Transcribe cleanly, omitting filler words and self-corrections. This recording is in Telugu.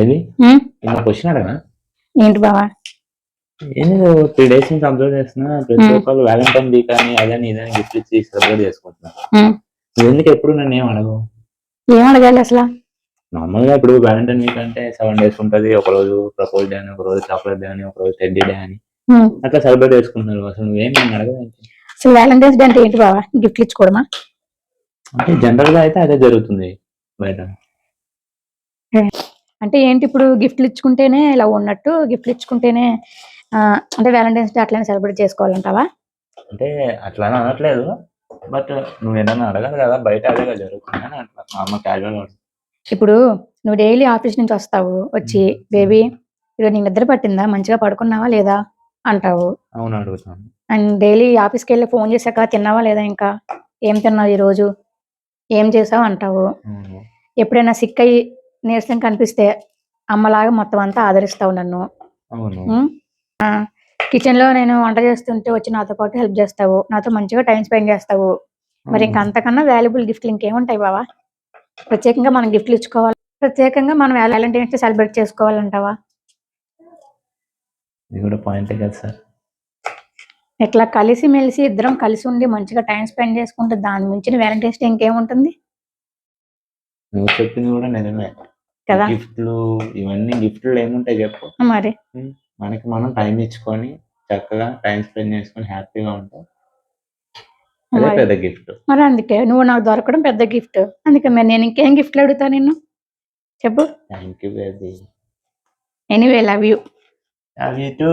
ఏది ఉమ్, ఇలా క్వశ్చన్ అడగనా? ఏంటి బావా? ఏంది 3 days నుంచి అబ్జర్వ్ చేస్తున్నా, ప్రతి ఉమ్, ఒక్కళ్ళు వ్యాలంటైన్ వీక్ అని అదని ఇదని గిఫ్ట్ ఇచ్చి సెలబ్రేట్ చేసుకుంటున్నారు. ఉమ్. నువ్వు ఎందుకు ఎప్పుడు నన్ను ఏం అడగవు? ఏం అడగాలి అసలు? నార్మల్ గా ఇప్పుడు వ్యాలంటైన్ వీక్ అంటే 7 days ఉంటది. ఒక రోజు ప్రపోజ్ డే అని, ఒక రోజు చాక్లెట్ డే అని, ఒక రోజు టెడ్డీ డే అని ఉమ్. అట్లా సెలబ్రేట్ చేసుకుంటున్నారు. అసలు నువ్వేం నన్ను అడగవేంటి? అసలు వ్యాలంటైన్స్ డే అంటే ఏంటి బావా? గిఫ్ట్లు ఇచ్చుకోవడమా? అంటే జనరల్ గా అయితే అదే జరుగుతుంది బయట. అంటే ఏంటి ఇప్పుడు గిఫ్ట్లు ఇచ్చుకుంటేనే ఇలా ఉన్నట్టు, గిఫ్ట్లు ఇచ్చుకుంటేనే ఆ, అంటే వ్యాలంటైన్స్ డే అట్లనే సెలబ్రేట్ చేసుకోవాలంటావా? అంటే అట్లా అని అనట్లేదు, బట్ నువ్వు ఏదైనా అడగాలి కదా, బయట అదేగా జరుగుతుంది అని అట్లా నార్మల్ క్యాజువల్. ఇప్పుడు నువ్వు డైలీ ఆఫీస్ నుంచి వస్తావు, వచ్చి బేబీ ఈరోజు నీకు నిద్ర పట్టిందా, మంచిగా పడుకున్నావా లేదా అంటావు. అవును అడుగుతాను. అండ్ డైలీ ఆఫీస్కి వెళ్ళి ఫోన్ చేశాక తిన్నావా లేదా, ఇంకా ఏం తిన్నావు ఈరోజు, ఏం చేసావు అంటావు. అవును. ఎప్పుడైనా సిక్ అయ్యి నీరసం కనిపిస్తే అమ్మలాగా మొత్తం అంతా ఆదరిస్తావు నన్ను. అవును. కిచెన్ లో నేను వంట చేస్తుంటే వచ్చి నాతో పాటు హెల్ప్ చేస్తావు, నాతో మంచిగా టైం స్పెండ్ చేస్తావు. మరి ఇంకా అంతకన్నా వాల్యుబుల్ గిఫ్ట్లు ఇంకేముంటాయి బావా? ప్రత్యేకంగా మనం గిఫ్ట్లు ఇచ్చుకోవాలి, ప్రత్యేకంగా మనం వ్యాలంటైన్స్ డే సెలబ్రేట్ చేసుకోవాలంటావా? ఇది కూడా పాయింటే కదా సార్. ఇట్లా కలిసి మెలిసి ఇద్దరం కలిసి ఉండి మంచిగా టైం స్పెండ్ చేసుకుంటే దాని మించిన వ్యాలంటైన్స్ డే ఇంకేముంటుంది నువ్వు చెప్పింది కూడా నిజమే కదా? గిఫ్ట్లు ఇవన్నీ గిఫ్ట్లు ఏముంటాయి చెప్పు. మరి మనకి మనం టైం ఇచ్చుకొని చక్కగా టైం స్పెండ్ చేసుకొని హ్యాపీగా ఉంటాం, అదే పెద్ద గిఫ్ట్. మరి అందుకే నువ్వు నాకు దొరకడం పెద్ద గిఫ్ట్. అందుకే మరి నేను ఇంకేం గిఫ్ట్లు అడుగుతా నిన్ను చెప్పు. Thank you baby. Anyway love you. Love you two.